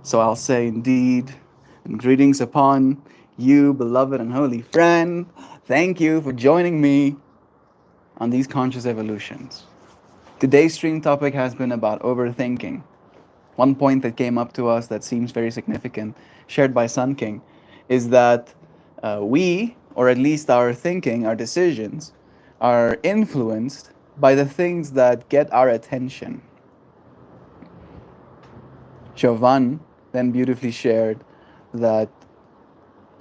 So I'll say indeed, and greetings upon you, beloved and holy friend. Thank you for joining me on these conscious evolutions. Today's stream topic has been about overthinking. One point that came up to us that seems very significant, shared by Sun King, is that we, or at least our thinking, our decisions, are influenced by the things that get our attention. Jovan then beautifully shared that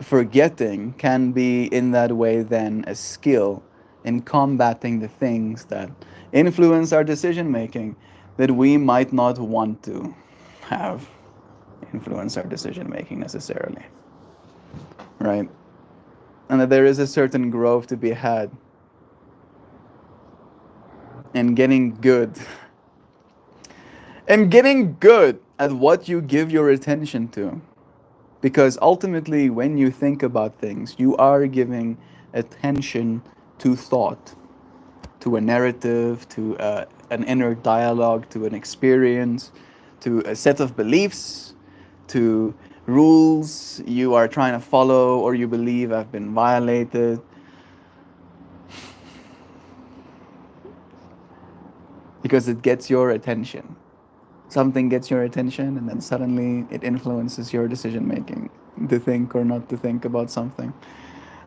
forgetting can be, in that way, then a skill in combating the things that influence our decision making that we might not want to have influence our decision making necessarily, right? And that there is a certain growth to be had in getting good and getting good at what you give your attention to. Because ultimately, when you think about things, you are giving attention to thought, to a narrative, to an inner dialogue, to an experience, to a set of beliefs, to rules you are trying to follow or you believe have been violated. Because it gets your attention. Something gets your attention, and then suddenly it influences your decision making to think or not to think about something.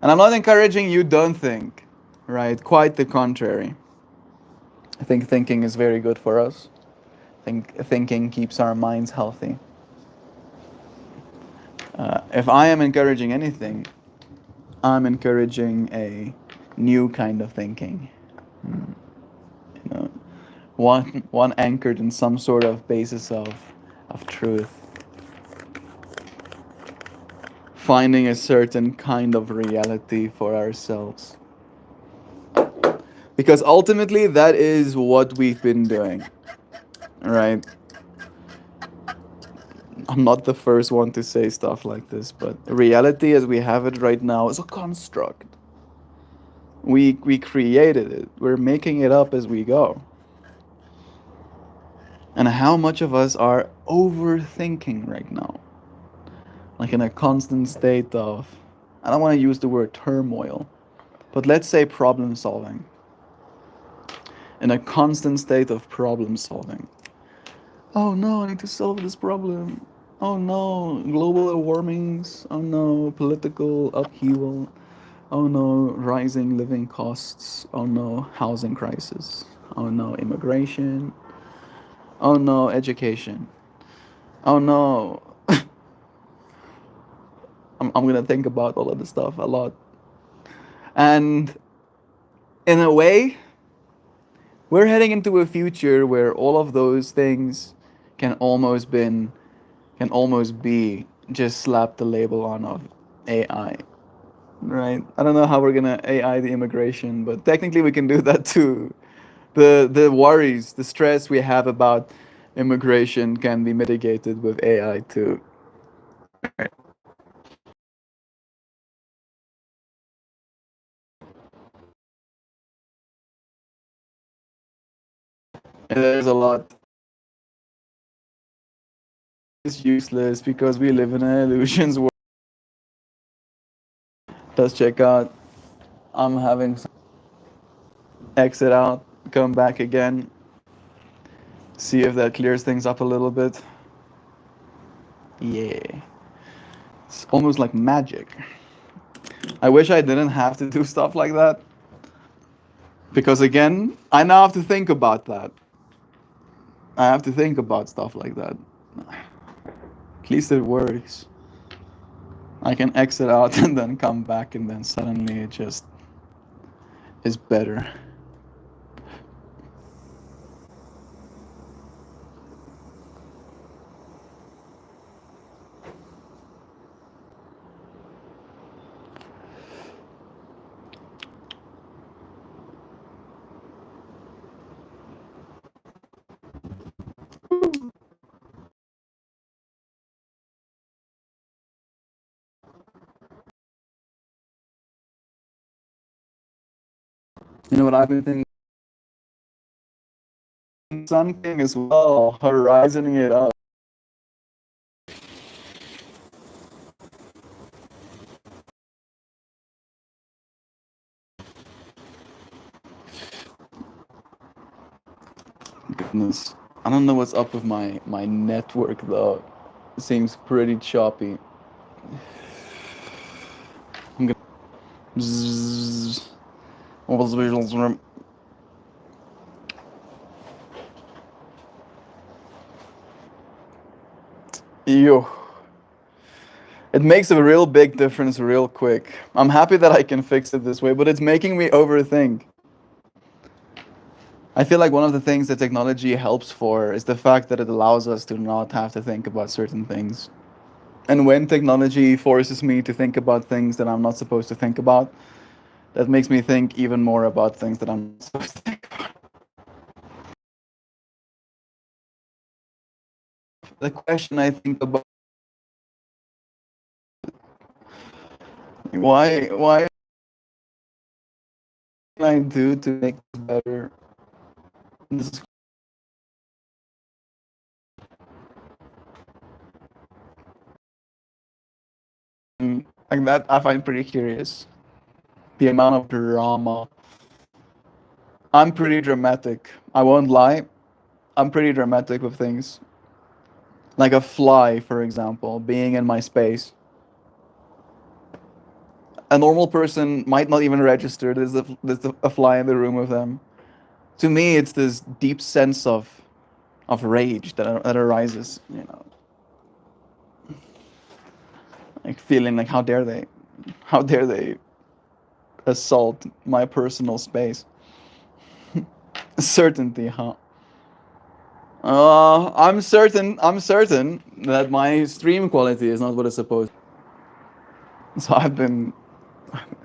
And I'm not encouraging you don't think, right? Quite the contrary. I think thinking is very good for us. Thinking keeps our minds healthy. If I am encouraging anything, I'm encouraging a new kind of thinking. You know, one anchored in some sort of basis of truth, finding a certain kind of reality for ourselves. Because ultimately, that is what we've been doing, right? I'm not the first one to say stuff like this, but reality as we have it right now is a construct. We created it. We're making it up as we go. And how much of us are overthinking right now? Like in a constant state of, I don't want to use the word turmoil, but let's say problem solving. In a constant state of problem solving. Oh no, I need to solve this problem. Oh no, global warmings. Oh no, political upheaval. Oh no, rising living costs. Oh no, housing crisis. Oh no, immigration. Oh no, education. Oh no. I'm gonna think about all of this stuff a lot. And in a way, we're heading into a future where all of those things can almost been can almost be just slap the label on of AI, right? I don't know how we're gonna AI the immigration, but technically we can do that too. The worries, the stress we have about immigration can be mitigated with AI too. Right. And there's a lot. It's useless because we live in an illusions world. Let's check out. I'm having some exit out, come back again, see if that clears things up a little bit. Yeah. It's almost like magic. I wish I didn't have to do stuff like that. Because again, I now have to think about that. I have to think about stuff like that. At least it works. I can exit out and then come back, and then suddenly it just is better. You know what I've been thinking? Sun King as well, horizoning it up. Goodness. I don't know what's up with my network though. It seems pretty choppy. I'm gonna. Bzzz. Yo. It makes a real big difference real quick. I'm happy that I can fix it this way, but it's making me overthink. I feel like one of the things that technology helps for is the fact that it allows us to not have to think about certain things. And when technology forces me to think about things that I'm not supposed to think about, that makes me think even more about things that I'm not supposed to think about. The question I think about, why can I do to make this better? This is like that I find pretty curious. The amount of drama. I'm pretty dramatic. I won't lie. I'm pretty dramatic with things. Like a fly, for example, being in my space. A normal person might not even register there's a fly in the room with them. To me, it's this deep sense of rage that arises, like feeling like how dare they assault my personal space. Certainty, huh? I'm certain that my stream quality is not what it's supposed. So I've been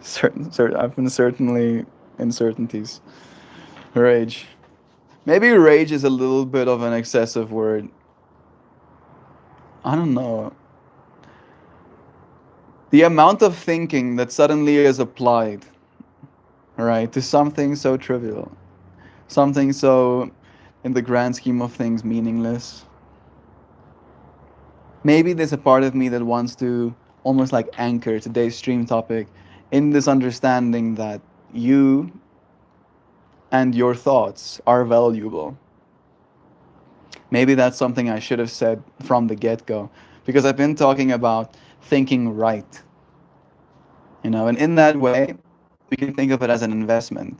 certainly in certainties. Rage. Maybe rage is a little bit of an excessive word. I don't know. The amount of thinking that suddenly is applied, right, to something so trivial, something so, in the grand scheme of things, meaningless. Maybe there's a part of me that wants to almost like anchor today's stream topic in this understanding that you and your thoughts are valuable. Maybe that's something I should have said from the get go, because I've been talking about thinking right, and in that way, we can think of it as an investment.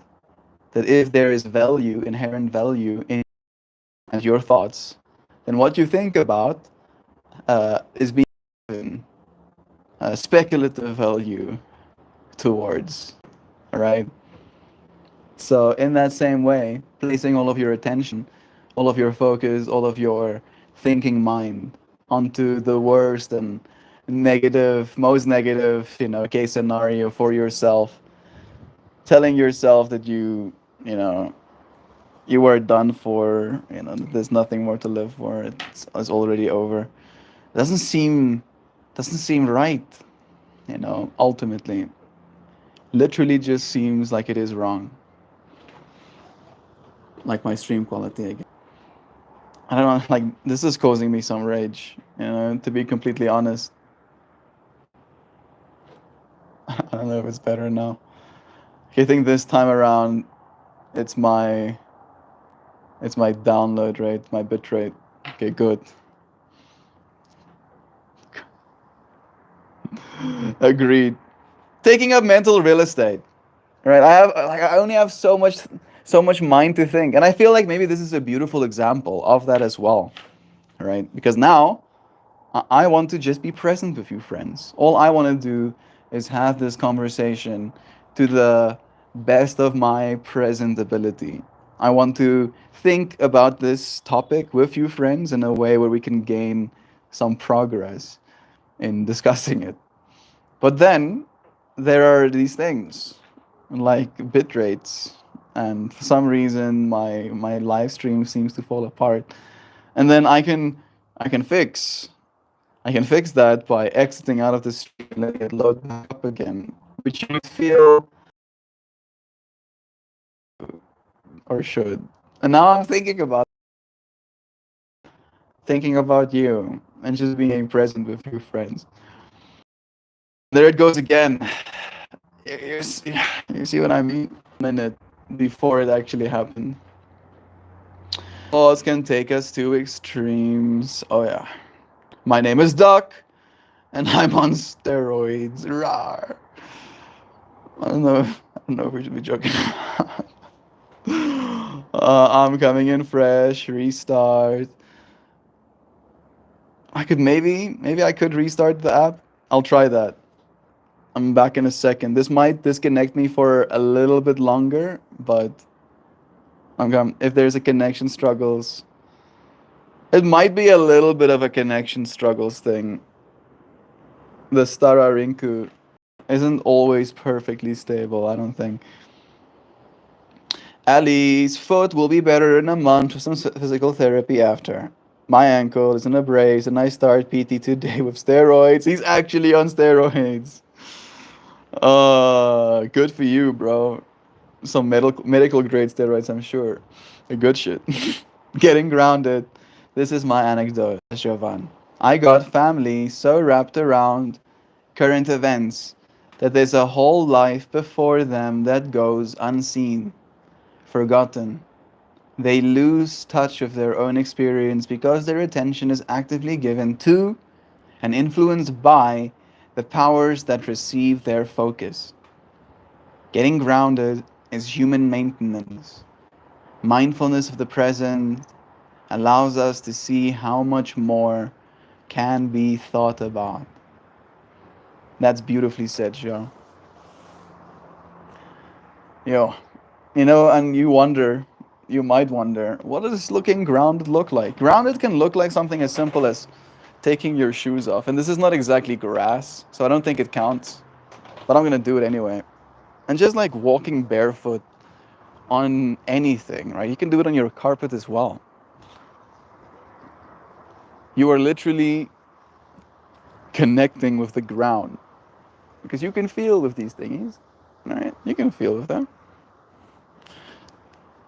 That if there is value, inherent value in your thoughts, then what you think about is being given speculative value towards, right? So, in that same way, placing all of your attention, all of your focus, all of your thinking mind onto the worst and most negative, case scenario for yourself, telling yourself that you know, you were done for, there's nothing more to live for, it's already over. Doesn't seem, doesn't seem right, ultimately. Literally just seems like it is wrong. Like my stream quality again. I don't know, like this is causing me some rage, to be completely honest. I don't know if it's better now. I think this time around it's my download rate, my bit rate. Okay, good. Agreed. Taking up mental real estate. Right? I only have so much mind to think. And I feel like maybe this is a beautiful example of that as well. Right? Because now I want to just be present with you, friends. All I want to do is have this conversation to the best of my present ability. I want to think about this topic with you, friends, in a way where we can gain some progress in discussing it. But then there are these things like bit rates, and for some reason my live stream seems to fall apart. And then I can fix I can fix that by exiting out of the stream and letting it load back up again, which you feel or should. And now I'm thinking about you and just being present with your friends. There it goes again. You see what I mean? A minute before it actually happened. Laws can take us to extremes. Oh yeah. My name is Duck, and I'm on steroids. Rawr. I don't know if we should be joking. I'm coming in fresh. Restart. Maybe I could restart the app. I'll try that. I'm back in a second. This might disconnect me for a little bit longer, but if there's a connection struggles, it might be a little bit of a connection struggles thing. The Stararinku isn't always perfectly stable, I don't think. Ali's foot will be better in a month with some physical therapy after. My ankle is in a brace and I start PT today with steroids. He's actually on steroids. Good for you, bro. Some medical grade steroids, I'm sure. A good shit. Getting grounded. This is my anecdote, Jovan. I got family so wrapped around current events that there's a whole life before them that goes unseen, forgotten. They lose touch with their own experience because their attention is actively given to and influenced by the powers that receive their focus. Getting grounded is human maintenance. Mindfulness of the present allows us to see how much more can be thought about. That's beautifully said, Joe. Yo, and you might wonder, what does looking grounded look like? Grounded can look like something as simple as taking your shoes off. And this is not exactly grass, so I don't think it counts. But I'm gonna do it anyway. And just like walking barefoot on anything, right? You can do it on your carpet as well. You are literally connecting with the ground because you can feel with these thingies, right? You can feel with them.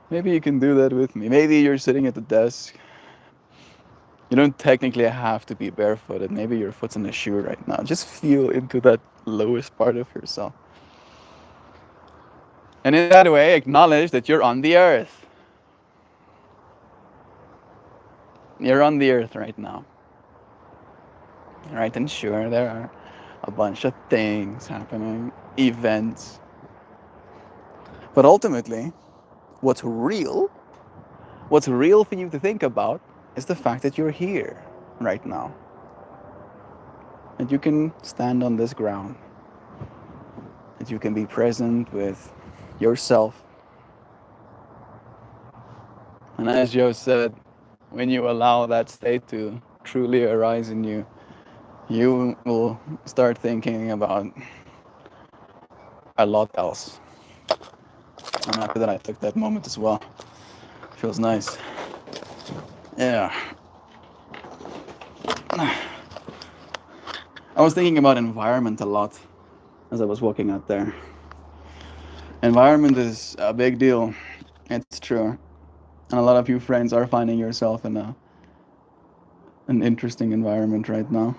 Maybe you can do that with me. Maybe you're sitting at the desk. You don't technically have to be barefooted. Maybe your foot's in a shoe right now. Just feel into that lowest part of yourself. And in that way, acknowledge that you're on the earth. You're on the earth right now. Right? And sure, there are a bunch of things happening, events. But ultimately, what's real for you to think about is the fact that you're here right now. That you can stand on this ground. That you can be present with yourself. And as Joe said, when you allow that state to truly arise in you, you will start thinking about a lot else. I'm happy that I took that moment as well. Feels nice. Yeah. I was thinking about environment a lot as I was walking out there. Environment is a big deal. It's true. And a lot of you friends are finding yourself in an interesting environment right now.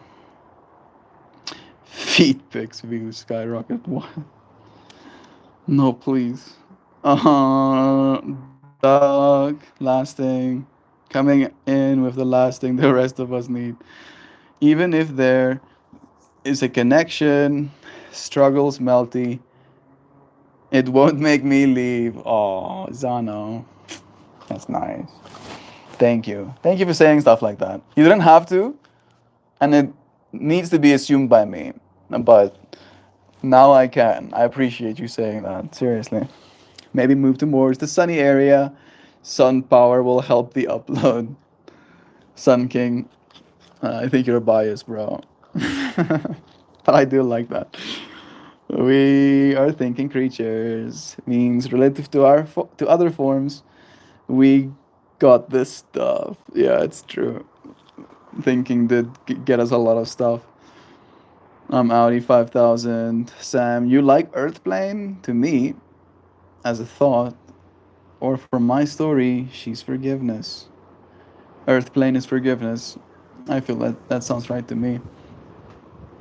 Feet pics views skyrocket. What? No, please. Dog. Last thing. Coming in with the last thing the rest of us need. Even if there is a connection, struggles melty, it won't make me leave. Oh, Zano. That's nice. Thank you. Thank you for saying stuff like that. You didn't have to, and it needs to be assumed by me. But now I can. I appreciate you saying that. Seriously. Maybe move to more the sunny area. Sun power will help the upload. Sun King. I think you're biased, bro. But I do like that. We are thinking creatures means relative to to other forms. We got this stuff. Yeah, it's true. Thinking did get us a lot of stuff. I'm Audi 5000. Sam, you like Earthplane? To me, as a thought, or from my story, she's forgiveness. Earthplane is forgiveness. I feel that sounds right to me.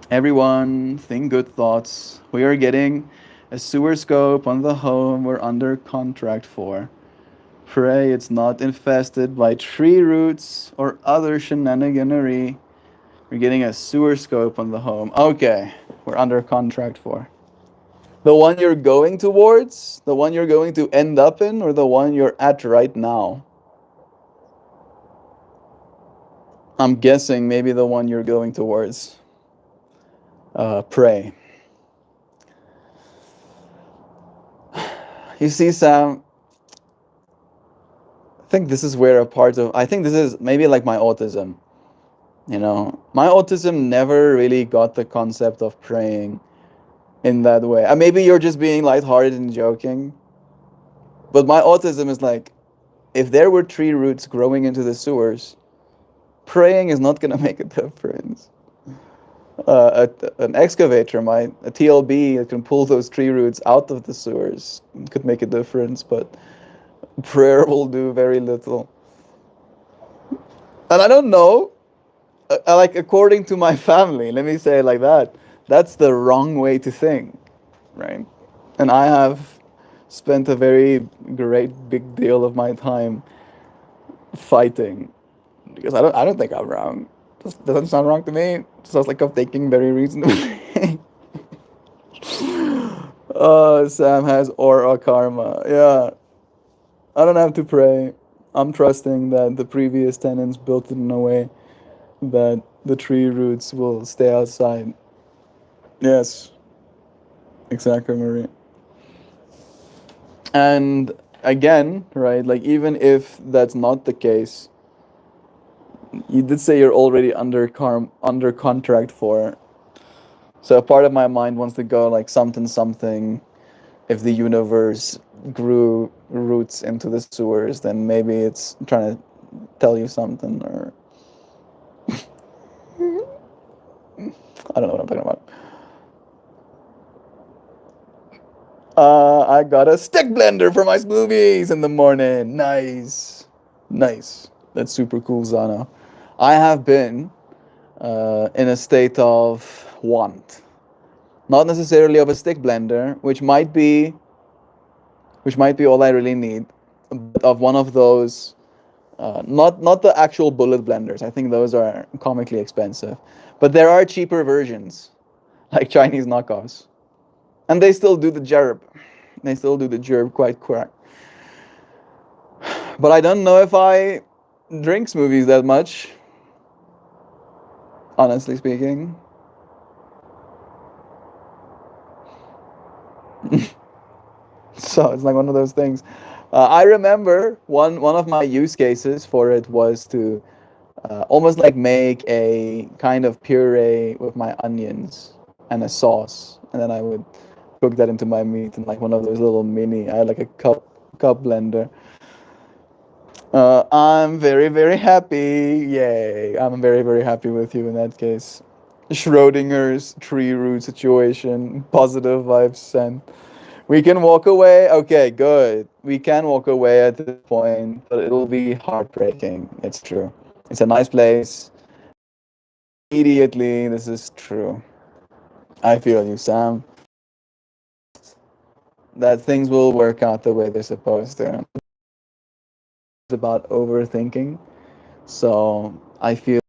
Everyone, think good thoughts. We are getting a sewer scope on the home we're under contract for. Pray it's not infested by tree roots or other shenaniganery. We're getting a sewer scope on the home. Okay, we're under contract for. The one you're going towards? The one you're going to end up in? Or the one you're at right now? I'm guessing maybe the one you're going towards. Pray. You see, Sam, I think this is where a part of. I think this is maybe like my autism. My autism never really got the concept of praying in that way. And maybe you're just being lighthearted and joking. But my autism is like, if there were tree roots growing into the sewers, praying is not going to make a difference. An excavator might, a TLB that can pull those tree roots out of the sewers could make a difference, but prayer will do very little. And I don't know, like according to my family, let me say it like that, that's the wrong way to think, right? And I have spent a very great big deal of my time fighting because I don't think I'm wrong. This doesn't sound wrong to me. It sounds like I'm thinking very reasonably. Sam has aura karma. Yeah, I don't have to pray. I'm trusting that the previous tenants built it in a way that the tree roots will stay outside. Yes, exactly, Marie. And again, right, like even if that's not the case, you did say you're already under contract for. So a part of my mind wants to go like something something. If the universe grew roots into the sewers, then maybe it's trying to tell you something, or I don't know what I'm talking about. I got a stick blender for my smoothies in the morning. Nice, nice. That's super cool, Zana. I have been in a state of want, not necessarily of a stick blender, which might be all I really need, but of one of those. Not the actual bullet blenders. I think those are comically expensive, but there are cheaper versions, like Chinese knockoffs, and they still do the gerb. They still do the gerb quite quick. But I don't know if I drink smoothies that much, honestly speaking. So it's like one of those things. I remember one of my use cases for it was to almost like make a kind of puree with my onions and a sauce, and then I would cook that into my meat in like one of those little mini. I had like a cup blender. I'm very very happy. Yay! I'm very very happy with you in that case. Schrodinger's tree root situation. Positive vibes sent. We can walk away. Okay, good. We can walk away at this point, but it'll be heartbreaking. It's true. It's a nice place. Immediately, this is true. I feel you, Sam. That things will work out the way they're supposed to. It's about overthinking. So I feel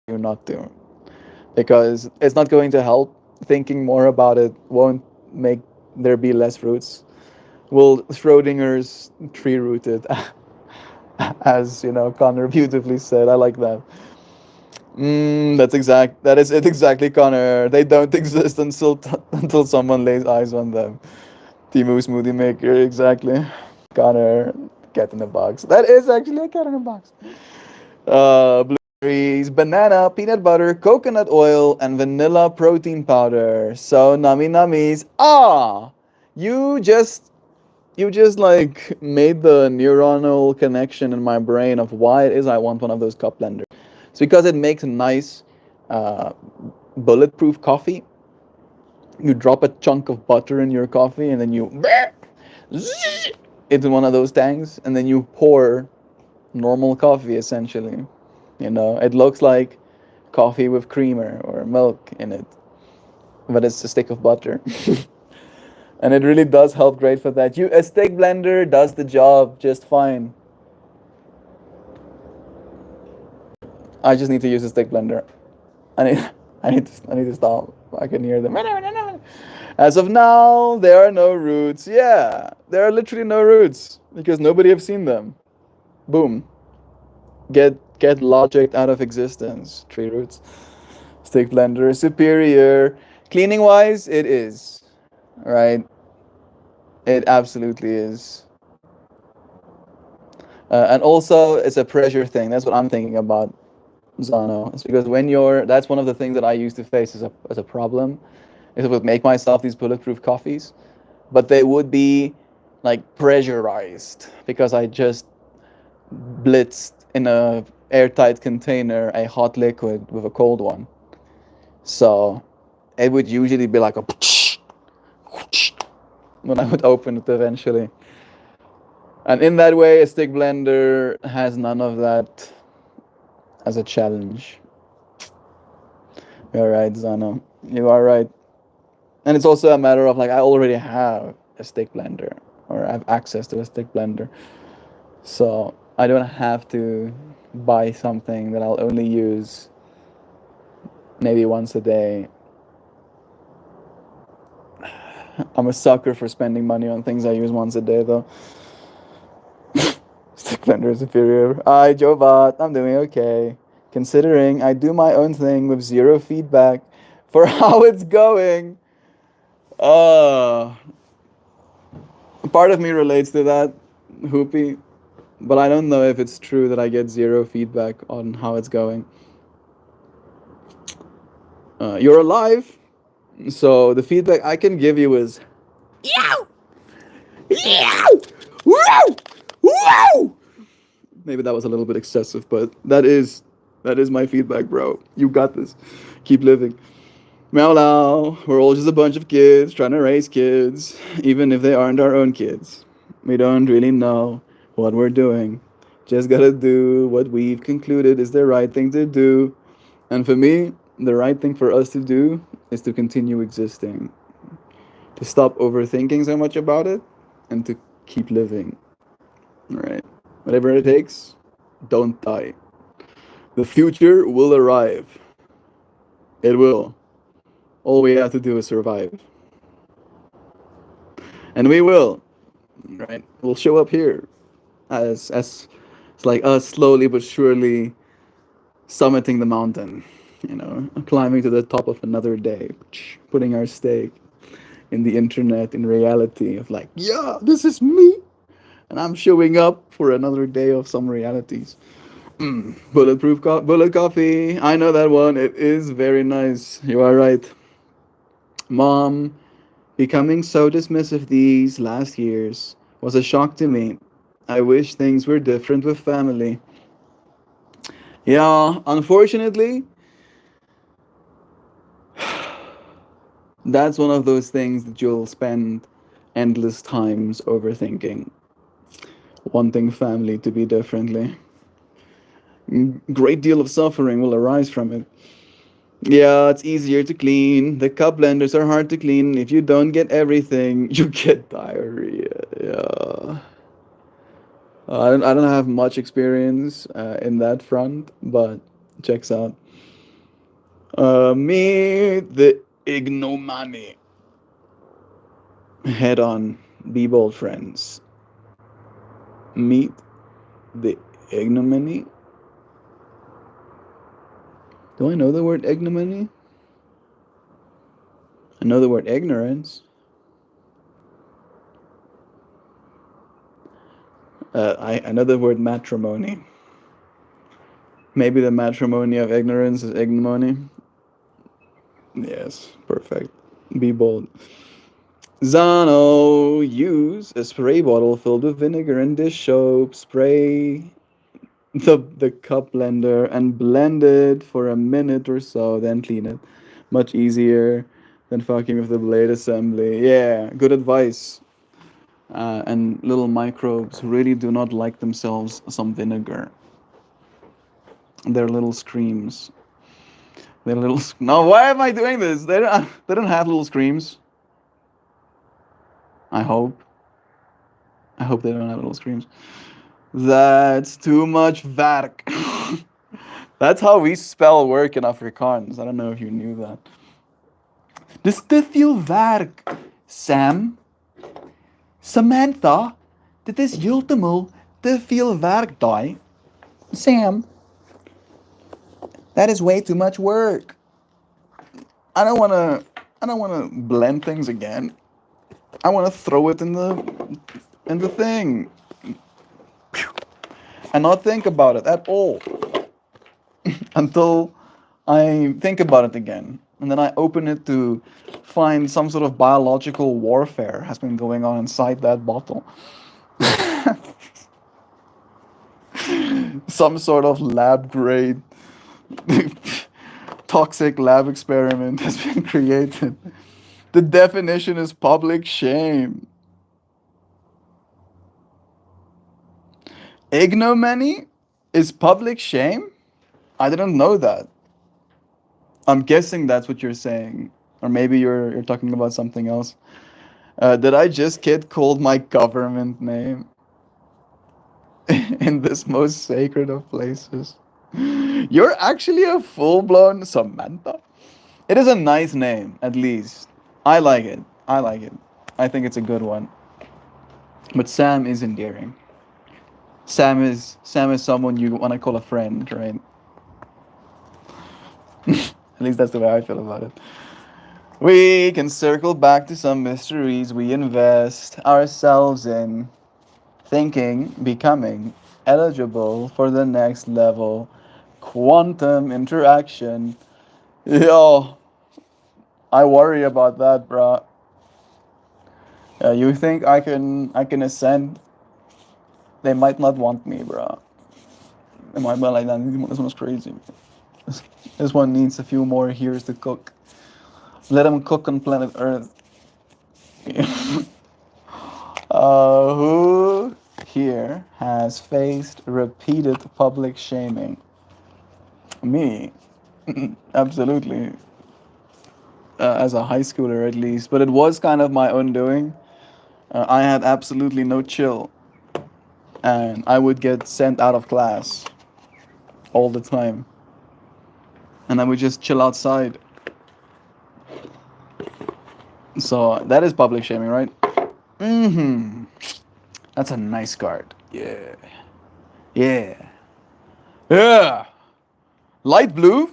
you not to. Because it's not going to help. Thinking more about it won't make there be less roots. Will Schrodinger's tree rooted, as Connor beautifully said. I like that. That is it exactly, Connor. They don't exist until someone lays eyes on them. Timu Smoothie Maker, exactly. Connor, cat in a box. That is actually a cat in a box. Blueberries, banana, peanut butter, coconut oil, and vanilla protein powder. So nummy nummies. You just like made the neuronal connection in my brain of why it is I want one of those cup blenders. It's because it makes a nice uh, bulletproof coffee. You drop a chunk of butter in your coffee and then you into one of those tanks and then you pour normal coffee essentially. It looks like coffee with creamer or milk in it, but it's a stick of butter. And it really does help great for that. A stick blender does the job just fine. I just need to use a stick blender. I need, I need to stop. I can hear them. As of now, there are no roots. Yeah, there are literally no roots because nobody have seen them. Boom. Get logic out of existence. Tree roots. Stick blender is superior. Cleaning wise, it is. Right? It absolutely is. And also, it's a pressure thing. That's what I'm thinking about, Zano. It's because when that's one of the things that I used to face as a problem, is I would make myself these bulletproof coffees, but they would be like pressurized because I just blitzed in a airtight container a hot liquid with a cold one. So it would usually be like a when I would open it eventually. And in that way, a stick blender has none of that as a challenge. You're right, Zano. You are right. And it's also a matter of like I already have a stick blender or I have access to a stick blender. So I don't have to buy something that I'll only use maybe once a day. I'm a sucker for spending money on things I use once a day though. Stick blender is superior. Hi, Jobot. I'm doing okay. Considering I do my own thing with zero feedback for how it's going. Uh, Part of me relates to that, Hoopy, but I don't know if it's true that I get zero feedback on how it's going. You're alive, so the feedback I can give you is yow, yow, wow, wow. Maybe that was a little bit excessive, but that is my feedback, bro. You got this. Keep living. Meow low. We're all just a bunch of kids trying to raise kids, even if they aren't our own kids. We don't really know what we're doing. Just gotta do what we've concluded is the right thing to do. And for me, the right thing for us to do is to continue existing, to stop overthinking so much about it, and to keep living. Right? Whatever it takes, don't die. The future will arrive. It will. All we have to do is survive. And we will. Right? We'll show up here as it's like us slowly but surely summiting the mountain, climbing to the top of another day, putting our stake in the internet, in reality of like, yeah, this is me, and I'm showing up for another day of some realities. Bullet coffee. I know that one. It is very nice. You are right, Mom. Becoming so dismissive these last years was a shock to me. I wish things were different with family. Yeah, unfortunately, that's one of those things that you'll spend endless times overthinking, wanting family to be differently. Great deal of suffering will arise from it. Yeah, it's easier to clean. The cup blenders are hard to clean. If you don't get everything, you get diarrhea. Yeah. I don't have much experience in that front, but checks out. Meet the ignominy. Head on, be bold, friends. Meet the ignominy. Do I know the word ignominy? I know the word ignorance. I know the word matrimony. Maybe the matrimony of ignorance is ignominy. Yes, perfect. Be bold. Zano, use a spray bottle filled with vinegar and dish soap. Spray the cup blender and blend it for a minute or so, then clean it. Much easier than fucking with the blade assembly. Yeah, good advice. And little microbes really do not like themselves some vinegar. Their little screams. Their little. No, why am I doing this? They don't have little screams. I hope. I hope they don't have little screams. That's too much werk. That's how we spell work in Afrikaans. I don't know if you knew that. Dis te veel werk. Sam, Samantha, dit is heeltemal te veel werk daai. Sam, that is way too much work. I don't wanna blend things again. I wanna throw it in the thing. And not think about it at all until I think about it again. And then I open it to find some sort of biological warfare has been going on inside that bottle. Some sort of lab grade toxic lab experiment has been created. The definition is public shame. Ignominy is public shame? I didn't know that. I'm guessing that's what you're saying. Or maybe you're talking about something else. Did I just get called my government name in this most sacred of places? You're actually a full blown Samantha. It is a nice name, at least. I like it. I like it. I think it's a good one. But Sam is endearing. Sam is someone you want to call a friend, right? At least that's the way I feel about it. We can circle back to some mysteries we invest ourselves in, thinking, becoming eligible for the next level. Quantum interaction. Yo, I worry about that, bruh. You think I can ascend? They might not want me, bruh. They might be like, that. This one's crazy. This one needs a few more years to cook. Let them cook on planet Earth. Who here has faced repeated public shaming? Me. Absolutely. As a high schooler, at least. But it was kind of my own doing. I had absolutely no chill. And I would get sent out of class all the time. And I would just chill outside. So that is public shaming, right? Mm-hmm. That's a nice card. Yeah. Yeah. Yeah. Light blue.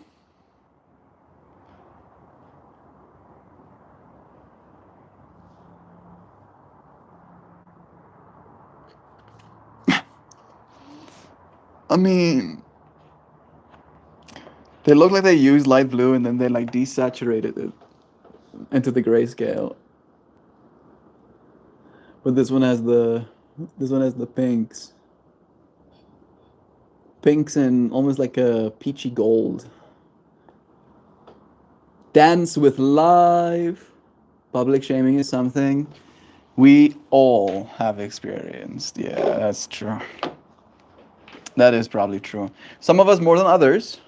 I mean, they look like they used light blue and then they like desaturated it into the grayscale. But this one has the pinks. Pinks and almost like a peachy gold. Dance with life. Public shaming is something we all have experienced. Yeah, that's true. That is probably true. Some of us more than others.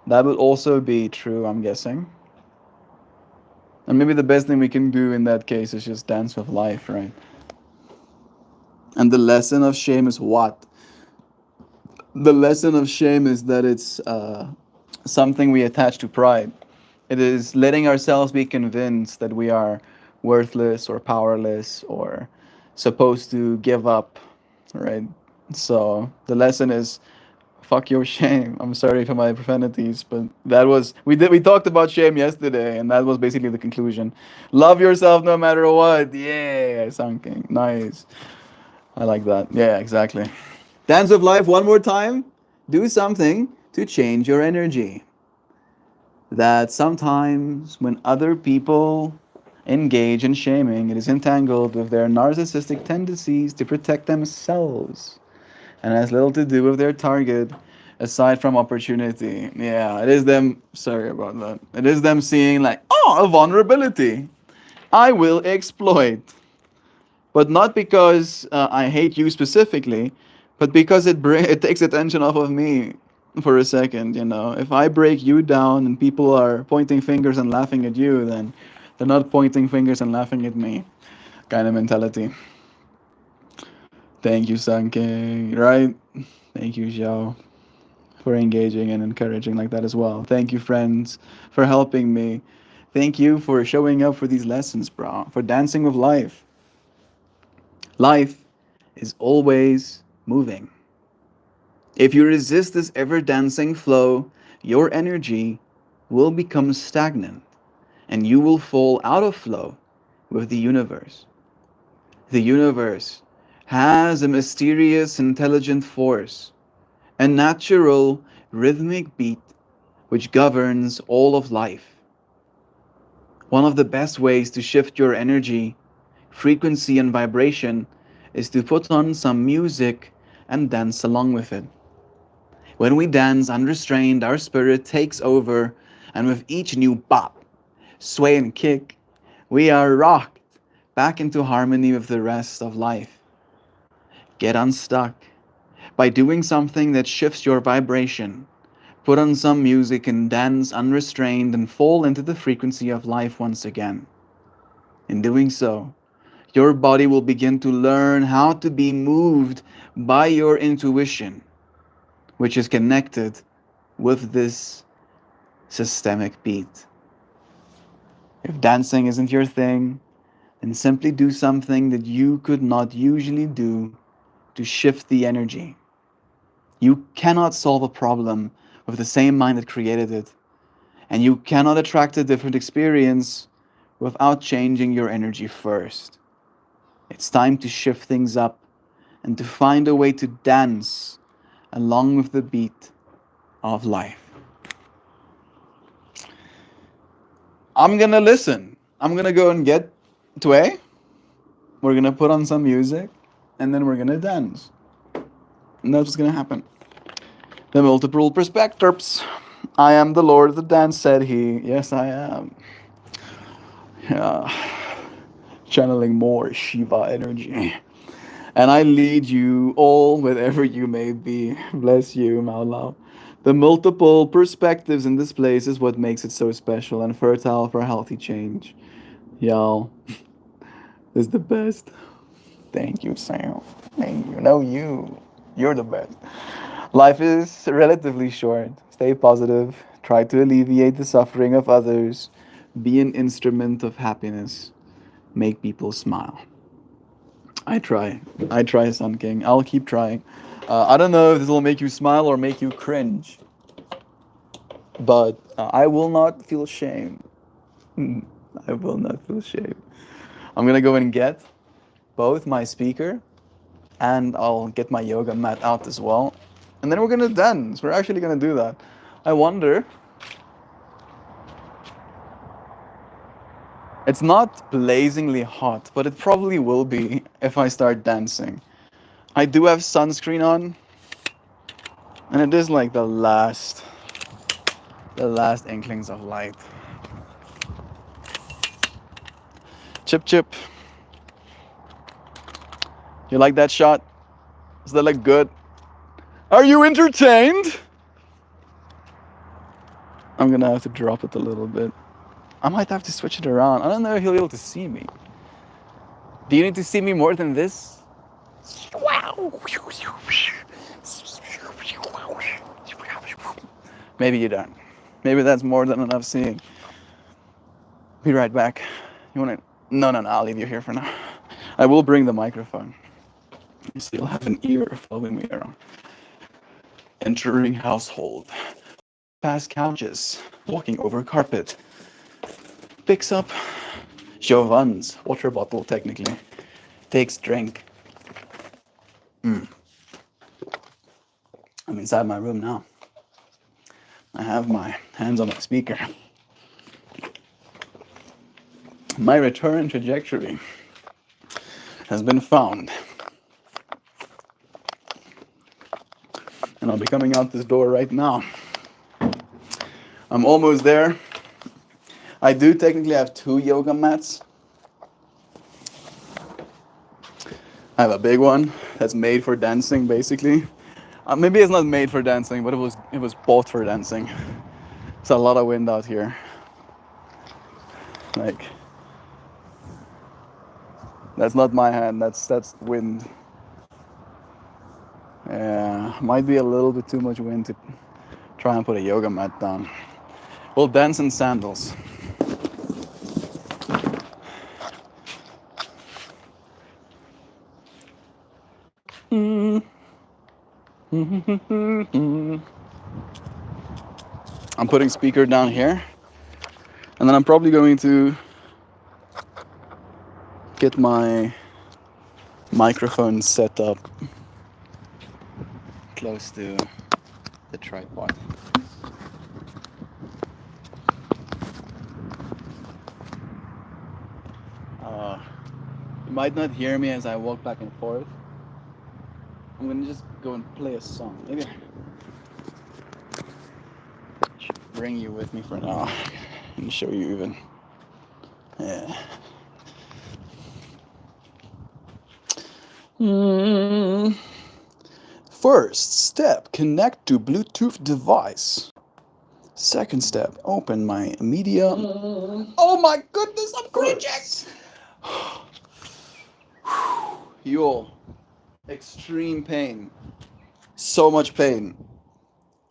That would also be true, I'm guessing. And maybe the best thing we can do in that case is just dance with life, right? And the lesson of shame is what? The lesson of shame is that it's something we attach to pride. It is letting ourselves be convinced that we are worthless or powerless or supposed to give up, right? So the lesson is fuck your shame. I'm sorry for my profanities, but that was we talked about shame yesterday, and that was basically the conclusion. Love yourself no matter what. Yeah, something nice. I like that. Yeah, exactly. Dance of life one more time. Do something to change your energy. That sometimes when other people engage in shaming, it is entangled with their narcissistic tendencies to protect themselves and has little to do with their target aside from opportunity. Yeah, it is them. Sorry about that. It is them seeing, like, oh, a vulnerability. I will exploit. But not because I hate you specifically, but because it takes attention off of me for a second. If I break you down and people are pointing fingers and laughing at you, then they're not pointing fingers and laughing at me. kind of mentality. Thank you, Sanke. Right? Thank you, Xiao, for engaging and encouraging like that as well. Thank you, friends, for helping me. Thank you for showing up for these lessons, bro. For dancing with life. Life is always moving. If you resist this ever dancing flow, your energy will become stagnant and you will fall out of flow with the universe. The universe has a mysterious, intelligent force, a natural, rhythmic beat which governs all of life. One of the best ways to shift your energy, frequency, and vibration is to put on some music and dance along with it. When we dance unrestrained, our spirit takes over, and with each new bop, sway, and kick, we are rocked back into harmony with the rest of life. Get unstuck by doing something that shifts your vibration. Put on some music and dance unrestrained and fall into the frequency of life once again. In doing so, your body will begin to learn how to be moved by your intuition, which is connected with this systemic beat. If dancing isn't your thing, then simply do something that you could not usually do to shift the energy. You cannot solve a problem with the same mind that created it, and you cannot attract a different experience without changing your energy first. It's time to shift things up and to find a way to dance along with the beat of life. I'm gonna listen. I'm gonna go and get Tway. We're gonna put on some music and then we're gonna dance. And that's what's gonna happen. The multiple perspectives. I am the Lord of the dance, said he. Yes, I am. Yeah. Channeling more Shiva energy. And I lead you all wherever you may be. Bless you, Maulao. The multiple perspectives in this place is what makes it so special and fertile for healthy change. Y'all is the best. Thank you, Sam. Thank you. No, you. You're the best. Life is relatively short. Stay positive. Try to alleviate the suffering of others. Be an instrument of happiness. Make people smile. I try. I try, Sun King. I'll keep trying. I don't know if this will make you smile or make you cringe, but I will not feel shame. I will not feel shame. I'm gonna go and get both my speaker and I'll get my yoga mat out as well. And then we're gonna dance. We're actually gonna do that. I wonder. It's not blazingly hot, but it probably will be if I start dancing. I do have sunscreen on, and it is like the last inklings of light. Chip chip. You like that shot? Does that look good? Are you entertained? I'm gonna have to drop it a little bit. I might have to switch it around. I don't know if he'll be able to see me. Do you need to see me more than this? Maybe you don't. Maybe that's more than enough seeing. Be right back. You wanna? No, I'll leave you here for now. I will bring the microphone. You still have an ear following me around. Entering household. Past couches. Walking over carpet. Picks up Giovan's water bottle, technically. Takes drink. I'm inside my room now. I have my hands on my speaker. My return trajectory has been found. And I'll be coming out this door right now. I'm almost there. I do technically have 2 yoga mats. I have a big one that's made for dancing, basically. Maybe it's not made for dancing, but it was bought for dancing. There's a lot of wind out here. Like, That's not my hand. That's wind. Yeah, might be a little bit too much wind to try and put a yoga mat down. We'll dance in sandals. I'm putting speaker down here, and then I'm probably going to get my microphone set up close to the tripod. You might not hear me as I walk back and forth. I'm gonna just go and play a song. Maybe I should bring you with me for now and show you even. Yeah. First step, connect to Bluetooth device. Second step, open my media. Oh my goodness, I'm cringing! Yo, extreme pain. So much pain.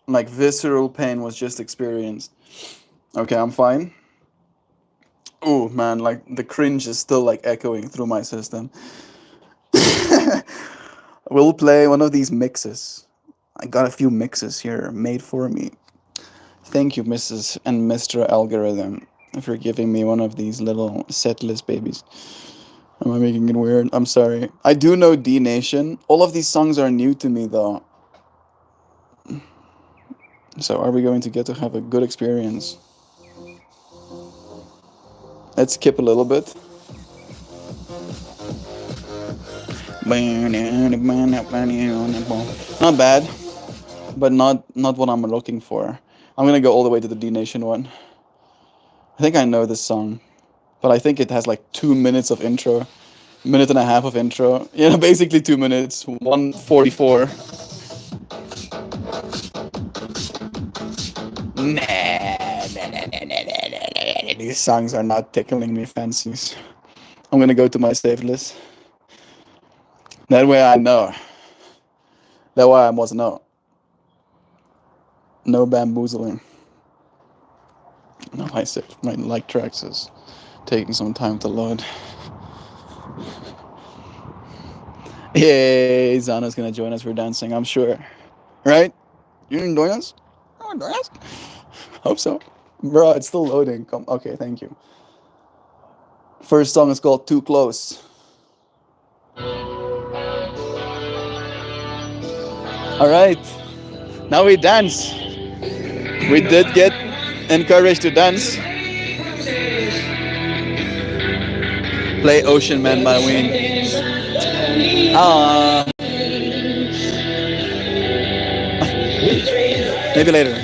Like visceral pain was just experienced. Okay, I'm fine. Oh man, like the cringe is still like echoing through my system. We'll play one of these mixes. I got a few mixes here made for me. Thank you, Mrs. and Mr. Algorithm, for giving me one of these little setlist babies. Am I making it weird? I'm sorry. I do know D Nation. All of these songs are new to me, though. So are we going to get to have a good experience? Let's skip a little bit. Not bad, but not what I'm looking for. I'm gonna go all the way to the D Nation one. I think I know this song, but I think it has like 2 minutes of intro, minute and a half of intro. Yeah, basically 2 minutes, 1:44. These songs are not tickling me fancies. I'm gonna go to my save list. That way I know. That way I must know. No bamboozling. No, I said my like tracks is taking some time to load. Yay, Zana's gonna join us for dancing, I'm sure. Right? You didn't join us? Oh, join us? Hope so. Bro, it's still loading. Come. Okay, thank you. First song is called Too Close. Alright. Now we dance. We did get encouraged to dance. Play Ocean Man by Ween. Maybe later.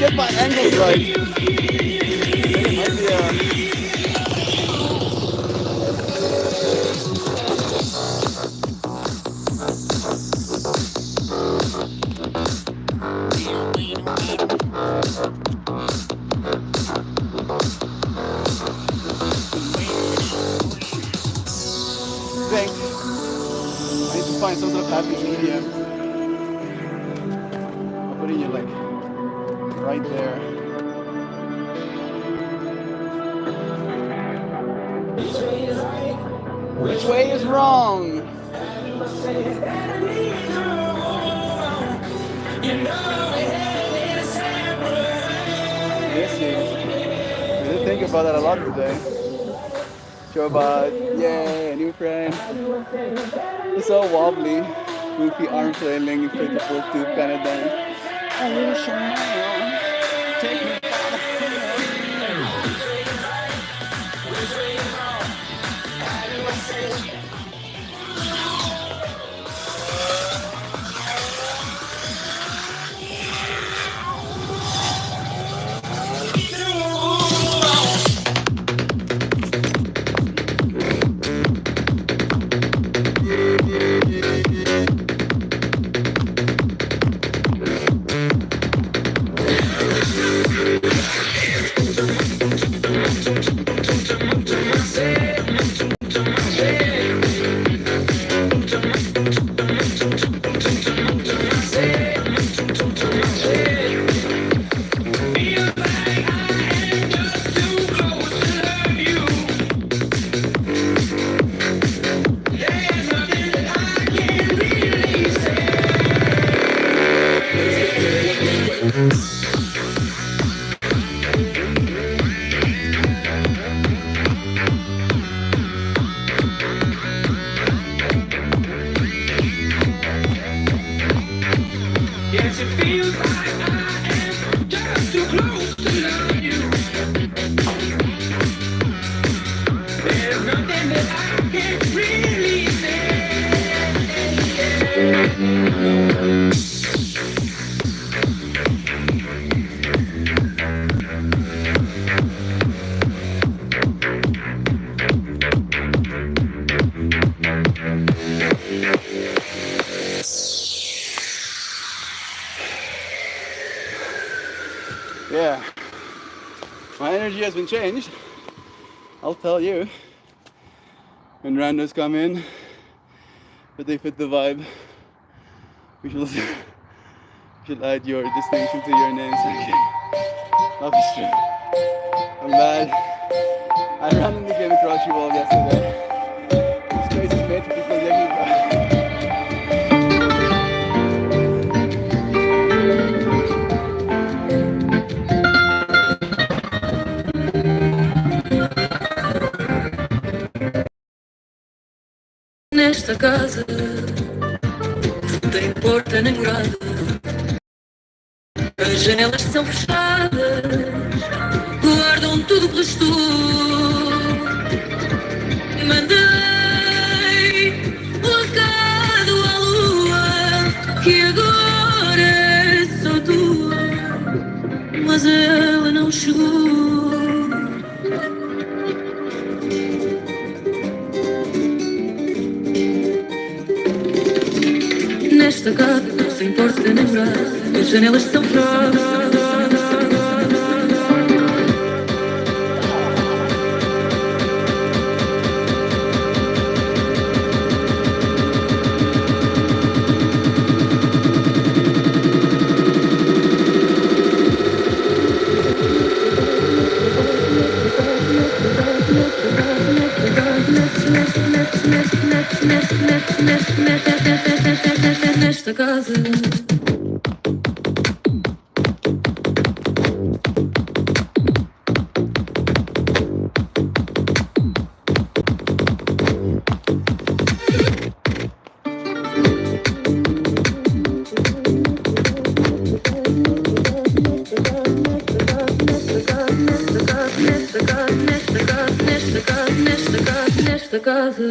get my angles right. It might be think I need to find some sort of happy medium. I'm putting it like right there. Which way is wrong? Yes, I did think about that a lot today. Joe Bot, yay, a new friend. It's so wobbly, goofy arm flailing, pitiful tooth kind of dance. A little smile, take me by the hand. Yeah, my energy has been changed. I'll tell you. When randos come in, but they fit the vibe, we should add your distinction to your names. Obviously, I'm glad I randomly came across you all yesterday. This place is made for people like you, bro. Nesta casa tem porta nem grade, as janelas são fechadas, guardam tudo que restou. Mandei um recado à lua que agora é só tua, mas ela não chegou. Nesta casa sem porta nem grade, as janelas são fechadas. Nesta casa nesta casa.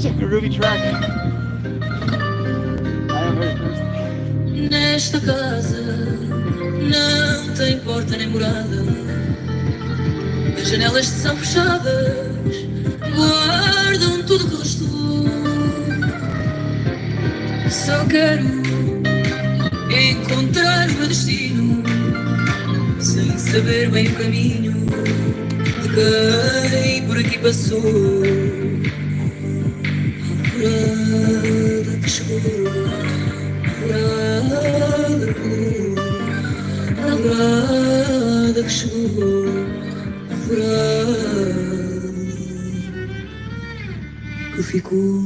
such a groovy track. I am very thirsty. Nesta casa não tem porta nem morada. As janelas são fechadas, guardam tudo que restou. Só quero encontrar o meu destino, sem saber bem o caminho de quem por aqui passou. Alvorada que chegou, alvorada que chegou, alvorada que chegou, alvorada que ficou.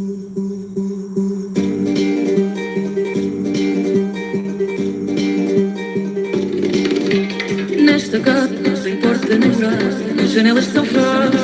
Nesta casa não tem porta nem morada, as janelas são fechadas.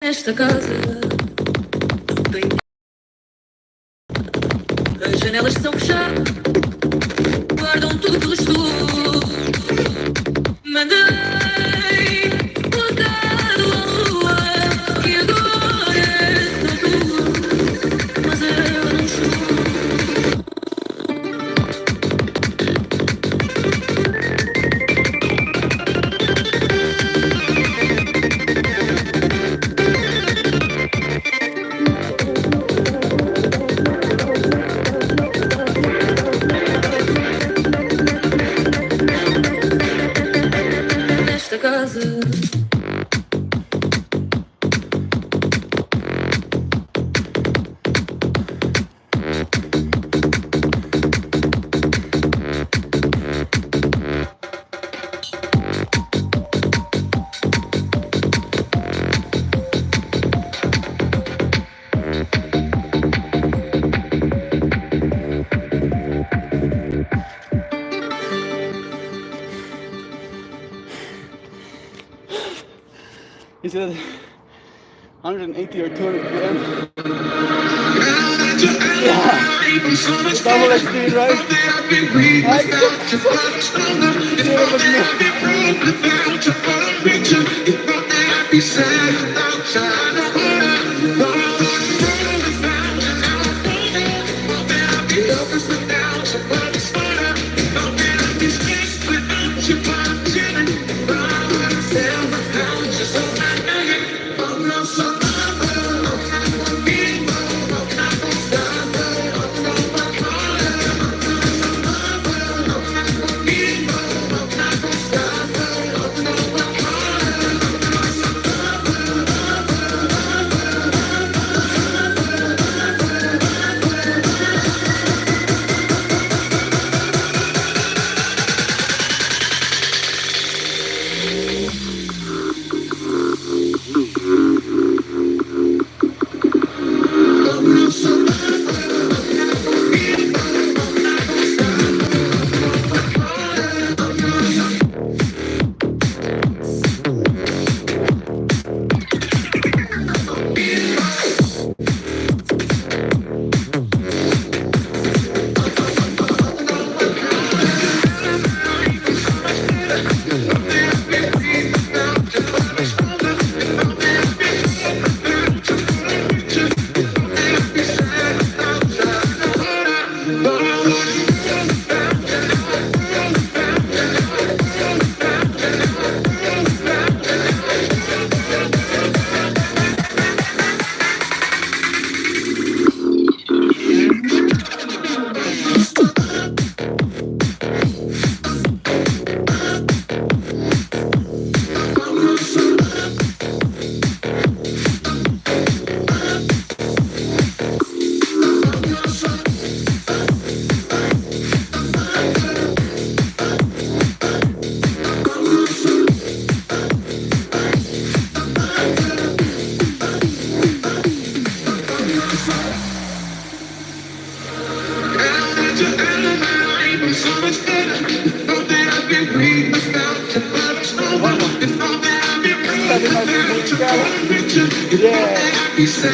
Nesta casa não tem. As janelas são fechadas, guardam tudo que restou. Mandei botado à lua e agora sou tua, mas ela não chegou. Casa. He said 180 or 200 grams. Yeah. Double XP, right? Starting my big yeah. Is that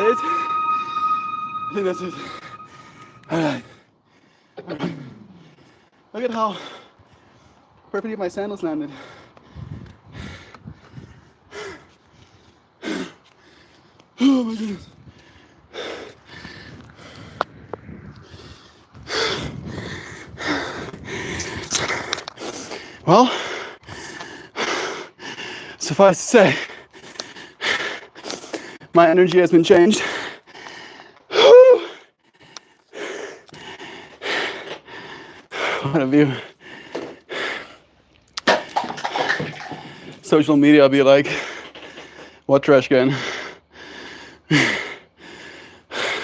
it? I think that's it. All right. Look at how perfectly my sandals landed. Oh my goodness. Well, suffice to say, my energy has been changed. What a view. Social media will be like, what trash can?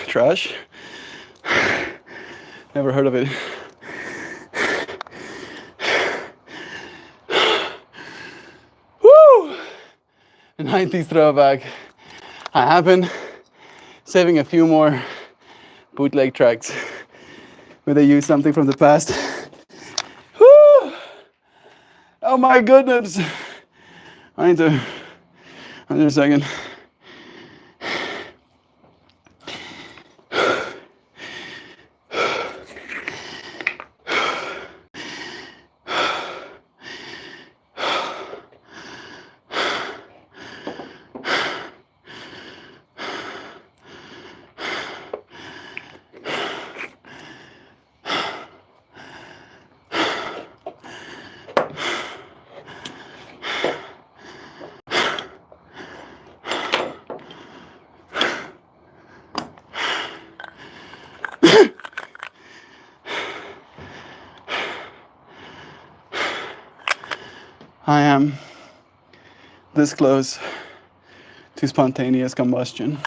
Trash? Never heard of it. Woo! A 90s throwback. I have been saving a few more bootleg tracks where they use something from the past. Woo! Oh my goodness! I need to. Wait a second. I am this close to spontaneous combustion.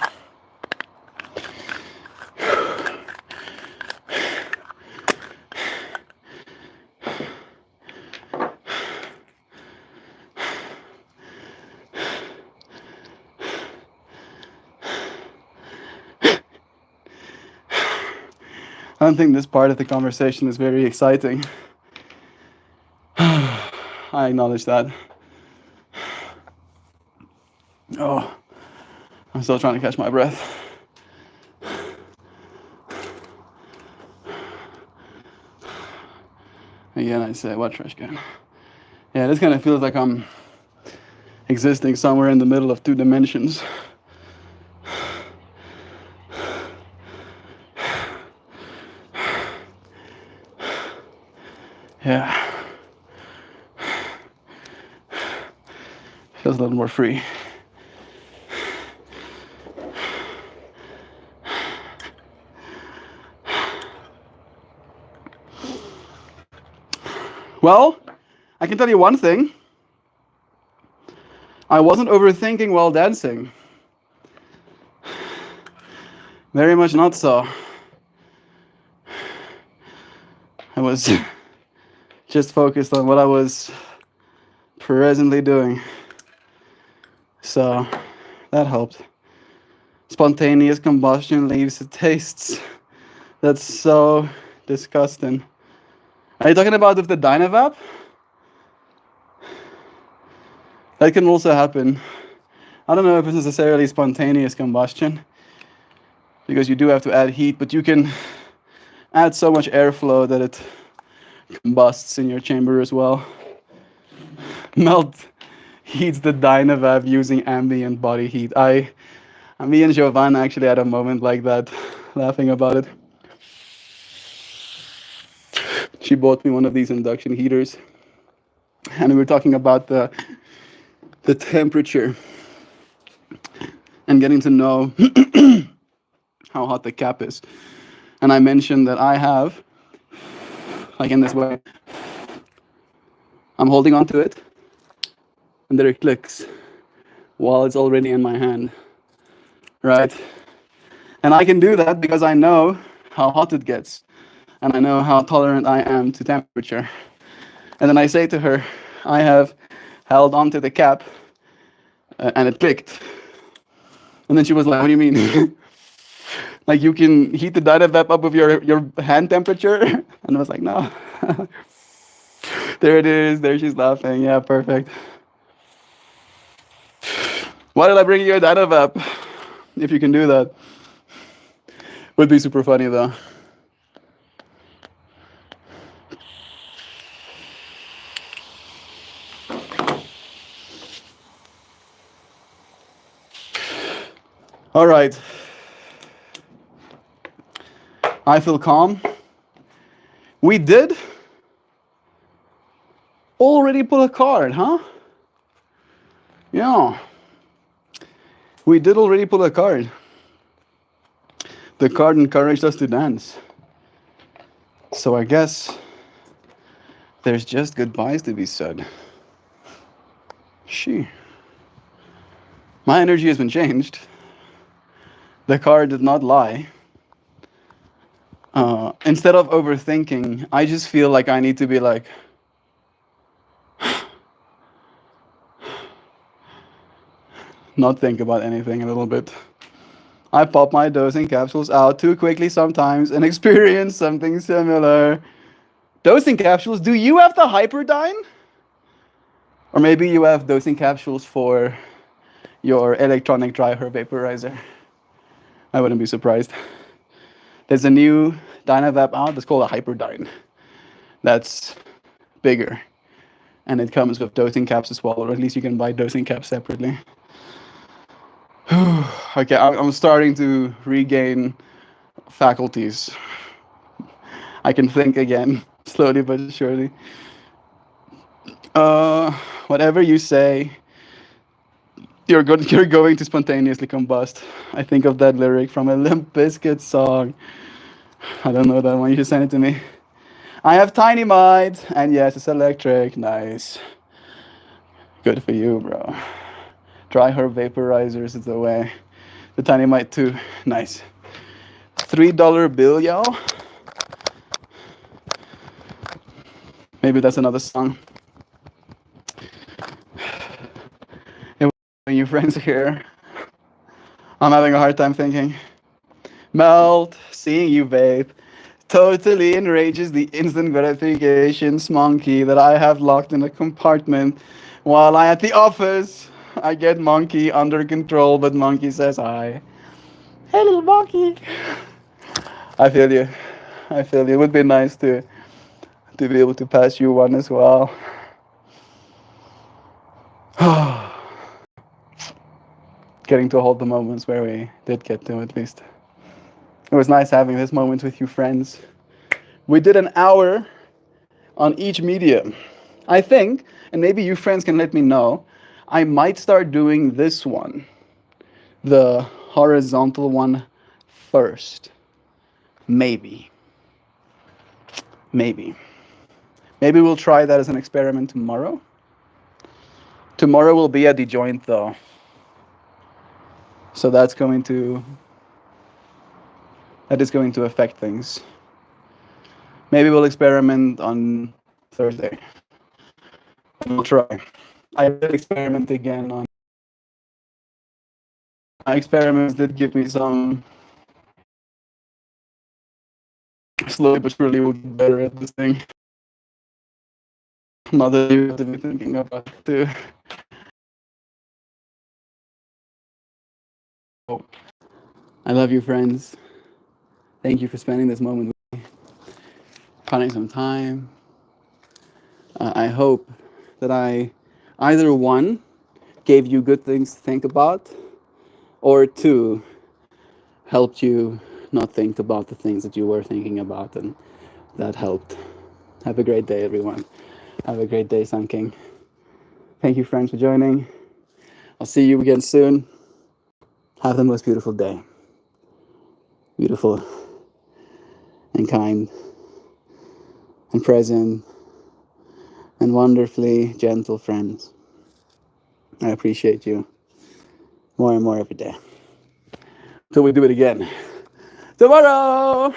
I don't think this part of the conversation is very exciting. I acknowledge that. Oh, I'm still trying to catch my breath. Again, I say, what trash can? Yeah, this kind of feels like I'm existing somewhere in the middle of two dimensions. Yeah. Feels a little more free. Well, I can tell you one thing. I wasn't overthinking while dancing. Very much not so. I was just focused on what I was presently doing. So that helped. Spontaneous combustion leaves tastes. That's so disgusting. Are you talking about with the Dynavap? That can also happen. I don't know if it's necessarily spontaneous combustion, because you do have to add heat, but you can add so much airflow that it combusts in your chamber as well. Melt heats the Dynavap using ambient body heat. Me and Giovanna actually had a moment like that, laughing about it. She bought me one of these induction heaters, and we were talking about the temperature and getting to know how hot the cap is. And I mentioned that I have, like in this way, I'm holding on to it, and there it clicks while it's already in my hand, right? And I can do that because I know how hot it gets, and I know how tolerant I am to temperature. And then I say to her, I have held onto the cap, and it clicked. And then she was like, what do you mean? Like, you can heat the Dynavap up with your hand temperature? And I was like, no. There it is. There she's laughing. Yeah, perfect. Why did I bring you a Dynavap? If you can do that. Would be super funny, though. All right. I feel calm. We did already pull a card, huh? Yeah. We did already pull a card. The card encouraged us to dance. So I guess there's just goodbyes to be said. My energy has been changed. The card did not lie. Instead of overthinking, I just feel like I need to be like, not think about anything a little bit. I pop my dosing capsules out too quickly sometimes and experience something similar. Dosing capsules? Do you have the Hyperdyne? Or maybe you have dosing capsules for your electronic dry herb vaporizer. I wouldn't be surprised. There's a new Dynavap out that's called a Hyperdyne. That's bigger. And it comes with dosing caps as well, or at least you can buy dosing caps separately. Okay, I'm starting to regain faculties. I can think again, slowly but surely. Whatever you say, you're going to spontaneously combust. I think of that lyric from a Limp Bizkit song. I don't know that one. You should send it to me. I have tiny minds, and yes, it's electric. Nice. Good for you, bro. Dry herb vaporizers is the way. The tiny mite too. Nice. $3 bill, y'all. Maybe that's another song. And when your friends are here, I'm having a hard time thinking. Melt, seeing you vape, totally enrages the instant gratification monkey that I have locked in a compartment while I at the office. I get monkey under control, but monkey says hi. Hey, little monkey. I feel you. I feel you. It would be nice to be able to pass you one as well. Getting to hold the moments where we did get to, at least. It was nice having this moment with you friends. We did an hour on each medium. I think, and maybe you friends can let me know, I might start doing this one, the horizontal one, first. Maybe. Maybe we'll try that as an experiment tomorrow. Tomorrow will be at the joint though. So that is going to affect things. Maybe we'll experiment on Thursday. And we'll try. I did experiment again on my experiments did give me some slowly but surely we'll get better at this thing. Not that you have to be thinking about it too. I love you, friends. Thank you for spending this moment with me, finding some time. I hope that I either one gave you good things to think about, or two helped you not think about the things that you were thinking about, and that helped. Have a great day, everyone. Have a great day, Sun King. Thank you, friends, for joining. I'll see you again soon. Have the most beautiful day. Beautiful and kind and present and wonderfully gentle friends. I appreciate you more and more every day. Till we do it again tomorrow.